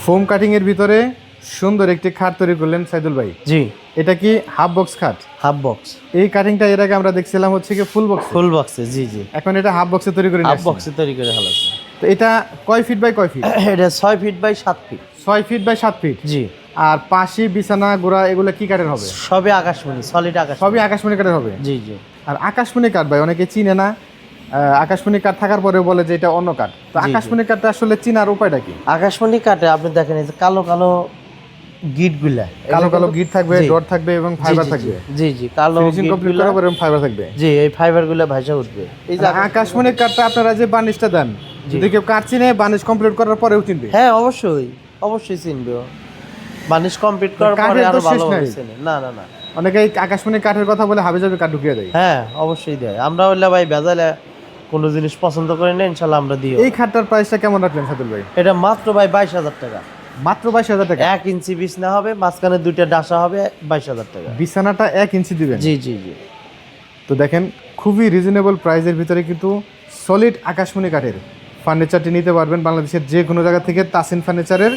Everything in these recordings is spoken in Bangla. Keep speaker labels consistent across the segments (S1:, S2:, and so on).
S1: ফোম কাটিং এর ভিতরে সুন্দর একটি খাট তৈরি করলেন সাইদুল ভাই।
S2: জি,
S1: এটা কি হাফ বক্স খাট?
S2: Half box.
S1: এই কাটিংটা এর আগে আমরা দেখছিলাম হচ্ছে কি ফুল বক্স।
S2: ফুল বক্সে, জি জি।
S1: এখন এটা হাফ বক্সে তৈরি করে
S2: হাফ
S1: নিয়েছেন।
S2: বক্সে তৈরি করে ফেলাছে।
S1: তো এটা কয় ফিট বাই কয় ফিট?
S2: এটা 6 feet by 7 feet.
S1: 6 feet by 7 feet.
S2: জি।
S1: আর পাশি বিছানা গোড়া এগুলো কি কাঠের হবে?
S2: সবই আকাশমণি, সলিড আকাশ।
S1: সবই আকাশমণি কাঠের হবে।
S2: জি জি।
S1: আর আকাশমণি কাঠ ভাই অনেকে চিনে না, আকাশমণি কাঠ থাকার পরে বলে যে এটা অন্য কাঠ। তো
S2: জি, জি।
S1: আকাশমণি কাঠটা আসলে চিনার উপায়টা কি?
S2: আকাশমণি কাটে আপনি দেখেন এই যে কালো কালো গিটগুলা,
S1: কালো কালো গিট থাকবে,
S2: জি।
S1: ডট থাকবে এবং ফাইবার থাকবে।
S2: জি জি, কালো
S1: ফিনিশিং কমপ্লিট করার পরে ফাইবার থাকবে।
S2: জি, এই ফাইবারগুলো ভাইসা উঠবে। এই যে
S1: আকাশমণি কাঠটা আপনারা যে বার্নিশটা দেন, যদি কেউ কাঠ চিনে বার্নিশ কমপ্লিট করার পরেও চিনবে।
S2: হ্যাঁ, অবশ্যই অবশ্যই চিনবে। বার্নিশ কমপ্লিট করার পরে
S1: কাঠের তো
S2: আরো
S1: শেষ
S2: ভালো
S1: নাই।
S2: চিনে। না না না।
S1: অনেকে এই আকাশমণি কাঠের কথা বলে হাবিজাবি কাঠ ঢুকিয়ে দেয়।
S2: হ্যাঁ, অবশ্যই দেয়। আমরা হইলে ভাই ভেজালে কোনো জিনিস পছন্দ করি না, ইনশাল্লাহ আমরা দিই।
S1: এই খাটটার প্রাইসটা কেমন রাখলেন সাদুল ভাই?
S2: এটা মাত্র ভাই 22,000 টাকা।
S1: মাত্র 22,000 টাকা।
S2: 1 ইঞ্চি বিছনা হবে, মাঝখানে 2টা ডাসা হবে, 22,000 টাকা।
S1: বিছানাটা 1 ইঞ্চি দিবেন।
S2: জি জি জি।
S1: তো দেখেন খুবই রিজনেবল প্রাইসের ভিতরে কিন্তু সলিড আকাশমণি কাঠের ফার্নিচারটি নিতে পারবেন বাংলাদেশের যে কোনো জায়গা থেকে। তাসিন ফার্নিচারের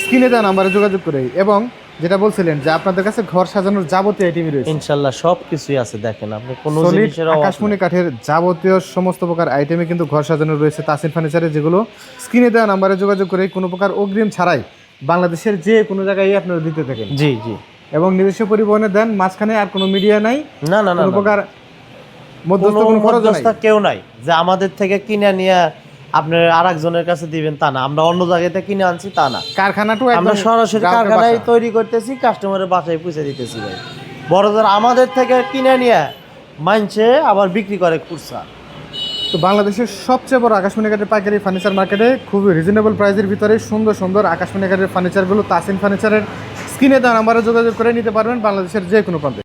S1: স্ক্রিনে দেওয়া নাম্বারে যোগাযোগ করে। এবং যেটা বলছিলেন যে আপনাদের কাছে ঘর সাজানোর যাবতীয় আইটেমই রয়েছে।
S2: ইনশাল্লাহ সব কিছুই আছে। দেখেন আপনি কোনো
S1: সলিড
S2: জিনিসের অভাব
S1: আকাশমণি
S2: নেই।
S1: কাঠের যাবতীয় সমস্ত প্রকার আইটেমে কিন্তু ঘর সাজানো রয়েছে তাসিন ফার্নিচারে, যেগুলো স্ক্রিনে দেওয়া নাম্বারে যোগাযোগ করে কোনো প্রকার অগ্রিম ছাড়াই বাংলাদেশের যে কোনো জায়গায় আপনারা দিতে থাকেন।
S2: জি জি।
S1: এবং নিজস্ব পরিবহনে দেন, মাঝখানে আর কোনো মিডিয়া নাই,
S2: না না না,
S1: কোনো
S2: না।
S1: প্রকার মধ্যস্থ
S2: কোনো
S1: কোনো খরচ নাই।
S2: মধ্যস্থ কেউ নাই যে আমাদের থেকে কিনে নিয়ে আপনি আরেকজনের কাছে দিবেন, তা না। আমরা অন্য জায়গাতে কিনে আনছি, তা না।
S1: কারখানাটাও
S2: আমরা
S1: একদম
S2: সরাসরি
S1: গ্রাহকের
S2: কারখানায়
S1: বাসা।
S2: তৈরি করতেছি, কাস্টমারের বাসায় পৌঁছে দিতেছি ভাই। বড়দের আমাদের থেকে কিনে নিয়ে মানছে আবার বিক্রি করে খুচরা।
S1: তো বাংলাদেশের সবচেয়ে বড় আকাশমণি কাঠের পাইকারি ফার্নিচার মার্কেটে খুবই রিজনেবল প্রাইসের ভিতরে সুন্দর সুন্দর আকাশমণি কাঠের ফার্নিচারগুলো তাসিন ফার্নিচারের স্ক্রিনে দেওয়া নাম্বারে যোগাযোগ করে নিতে পারবেন বাংলাদেশের যে কোনো প্রান্তে।